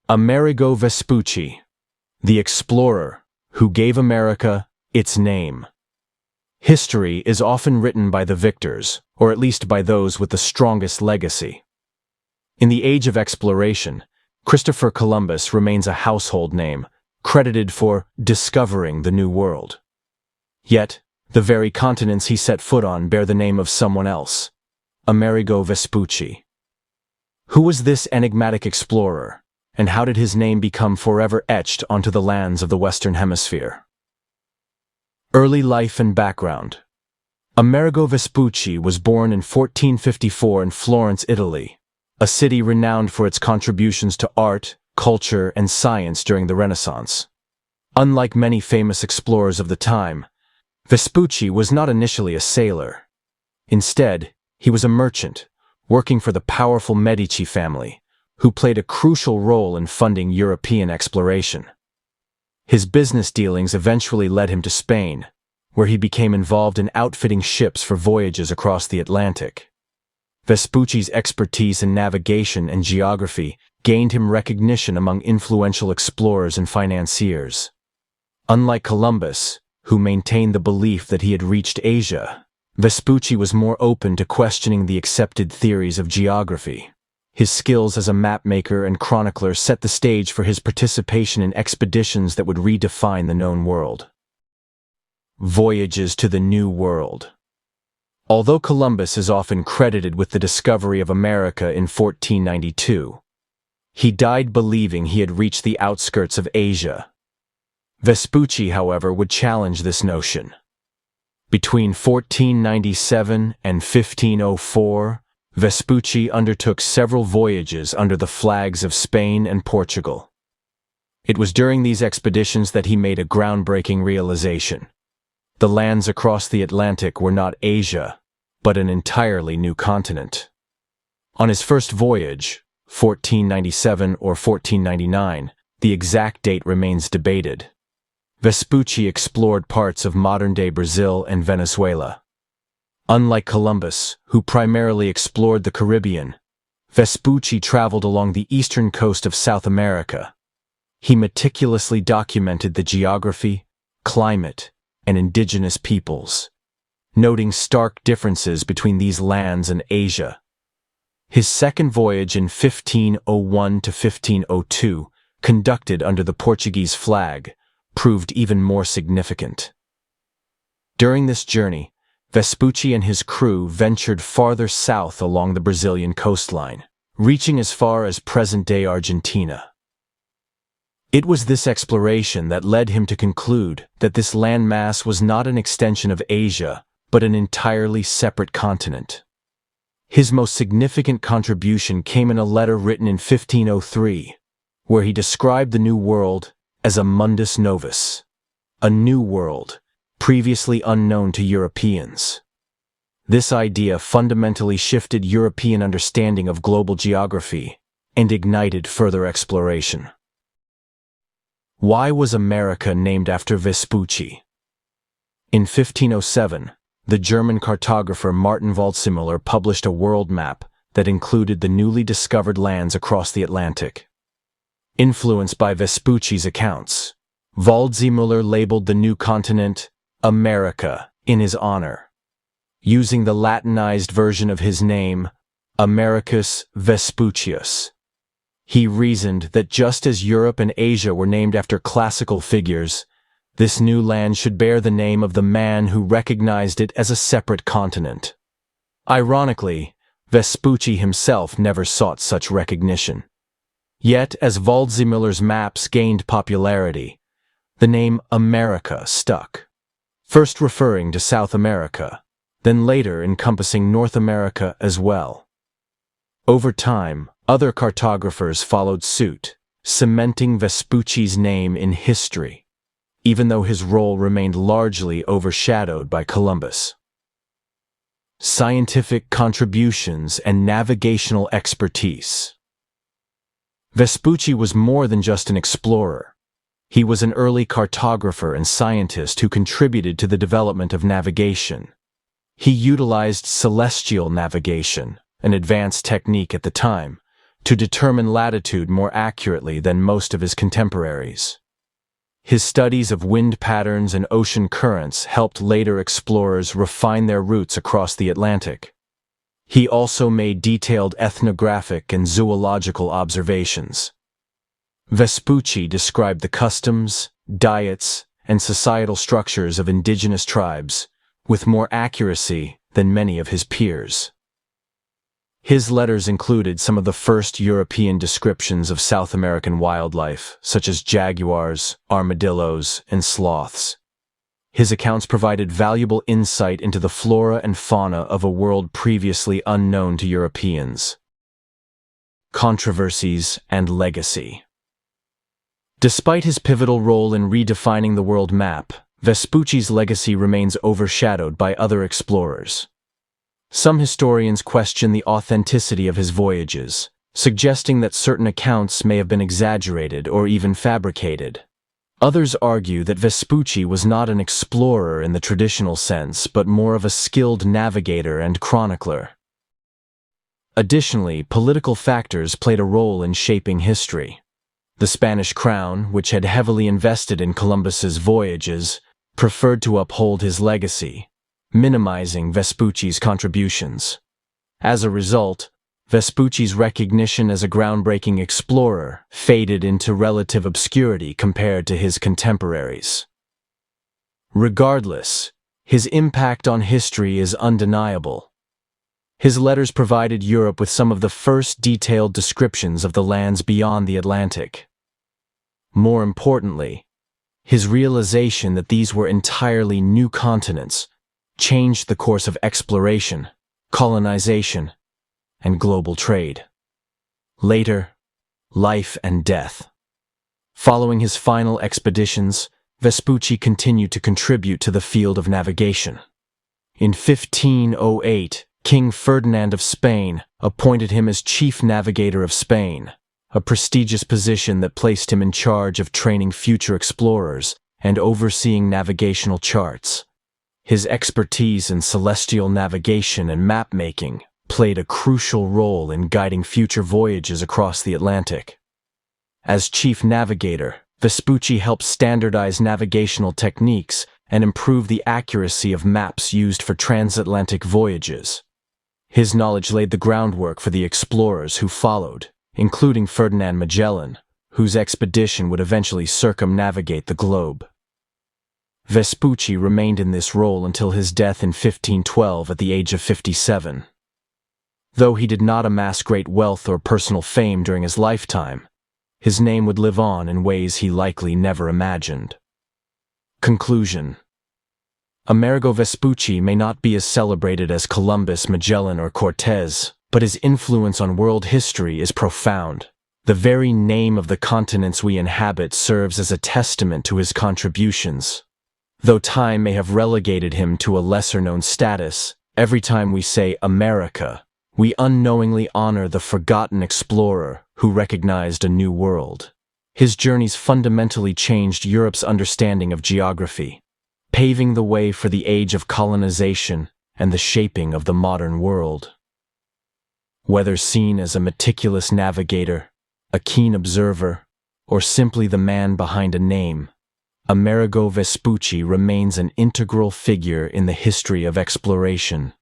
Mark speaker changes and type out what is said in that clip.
Speaker 1: Amerigo Vespucci, the explorer who gave America its name. History is often written by the victors, or at least by those with the strongest legacy. In the age of exploration, Christopher Columbus remains a household name, credited for discovering the New World. Yet, the very continents he set foot on bear the name of someone else, Amerigo Vespucci. Who was this enigmatic explorer, and how did his name become forever etched onto the lands of the Western Hemisphere? Early life and background. Amerigo Vespucci was born in 1454 in Florence, Italy, a city renowned for its contributions to art, culture, and science during the Renaissance. Unlike many famous explorers of the time, Vespucci was not initially a sailor. Instead, he was a merchant, working for the powerful Medici family, who played a crucial role in funding European exploration. His business dealings eventually led him to Spain, where he became involved in outfitting ships for voyages across the Atlantic. Vespucci's expertise in navigation and geography gained him recognition among influential explorers and financiers. Unlike Columbus, who maintained the belief that he had reached Asia, Vespucci was more open to questioning the accepted theories of geography. His skills as a mapmaker and chronicler set the stage for his participation in expeditions that would redefine the known world. Voyages to the New World. Although Columbus is often credited with the discovery of America in 1492, he died believing he had reached the outskirts of Asia. Vespucci, however, would challenge this notion. Between 1497 and 1504, Vespucci undertook several voyages under the flags of Spain and Portugal. It was during these expeditions that he made a groundbreaking realization. The lands across the Atlantic were not Asia, but an entirely new continent. On his first voyage, 1497 or 1499, the exact date remains debated, Vespucci explored parts of modern-day Brazil and Venezuela. Unlike Columbus, who primarily explored the Caribbean, Vespucci traveled along the eastern coast of South America. He meticulously documented the geography, climate, and indigenous peoples, noting stark differences between these lands and Asia. His second voyage in 1501 to 1502, conducted under the Portuguese flag, proved even more significant. During this journey, Vespucci and his crew ventured farther south along the Brazilian coastline, reaching as far as present-day Argentina. It was this exploration that led him to conclude that this landmass was not an extension of Asia, but an entirely separate continent. His most significant contribution came in a letter written in 1503, where he described the New World as a mundus novus, a new world, previously unknown to Europeans. This idea fundamentally shifted European understanding of global geography and ignited further exploration. Why was America named after Vespucci? In 1507, the German cartographer Martin Waldseemüller published a world map that included the newly discovered lands across the Atlantic. Influenced by Vespucci's accounts, Waldseemüller labeled the new continent America in his honor. Using the Latinized version of his name, Americus Vespucius, he reasoned that just as Europe and Asia were named after classical figures, this new land should bear the name of the man who recognized it as a separate continent. Ironically, Vespucci himself never sought such recognition. Yet, as Waldseemüller's maps gained popularity, the name America stuck, first referring to South America, then later encompassing North America as well. Over time, other cartographers followed suit, cementing Vespucci's name in history, even though his role remained largely overshadowed by Columbus. Scientific contributions and navigational expertise. Vespucci was more than just an explorer. He was an early cartographer and scientist who contributed to the development of navigation. He utilized celestial navigation, an advanced technique at the time, to determine latitude more accurately than most of his contemporaries. His studies of wind patterns and ocean currents helped later explorers refine their routes across the Atlantic. He also made detailed ethnographic and zoological observations. Vespucci described the customs, diets, and societal structures of indigenous tribes with more accuracy than many of his peers. His letters included some of the first European descriptions of South American wildlife, such as jaguars, armadillos, and sloths. His accounts provided valuable insight into the flora and fauna of a world previously unknown to Europeans. Controversies and legacy. Despite his pivotal role in redefining the world map, Vespucci's legacy remains overshadowed by other explorers. Some historians question the authenticity of his voyages, suggesting that certain accounts may have been exaggerated or even fabricated. Others argue that Vespucci was not an explorer in the traditional sense, but more of a skilled navigator and chronicler. Additionally, political factors played a role in shaping history. The Spanish crown, which had heavily invested in Columbus's voyages, preferred to uphold his legacy, minimizing Vespucci's contributions. As a result, Vespucci's recognition as a groundbreaking explorer faded into relative obscurity compared to his contemporaries. Regardless, his impact on history is undeniable. His letters provided Europe with some of the first detailed descriptions of the lands beyond the Atlantic. More importantly, his realization that these were entirely new continents changed the course of exploration, colonization, and global trade. Later, life and death. Following his final expeditions, Vespucci continued to contribute to the field of navigation. In 1508, King Ferdinand of Spain appointed him as chief navigator of Spain, a prestigious position that placed him in charge of training future explorers and overseeing navigational charts. His expertise in celestial navigation and map-making played a crucial role in guiding future voyages across the Atlantic. As chief navigator, Vespucci helped standardize navigational techniques and improve the accuracy of maps used for transatlantic voyages. His knowledge laid the groundwork for the explorers who followed, including Ferdinand Magellan, whose expedition would eventually circumnavigate the globe. Vespucci remained in this role until his death in 1512 at the age of 57. Though he did not amass great wealth or personal fame during his lifetime, his name would live on in ways he likely never imagined. Conclusion. Amerigo Vespucci may not be as celebrated as Columbus, Magellan, or Cortez, but his influence on world history is profound. The very name of the continents we inhabit serves as a testament to his contributions. Though time may have relegated him to a lesser-known status, every time we say America, we unknowingly honor the forgotten explorer who recognized a new world. His journeys fundamentally changed Europe's understanding of geography, paving the way for the age of colonization and the shaping of the modern world. Whether seen as a meticulous navigator, a keen observer, or simply the man behind a name, Amerigo Vespucci remains an integral figure in the history of exploration,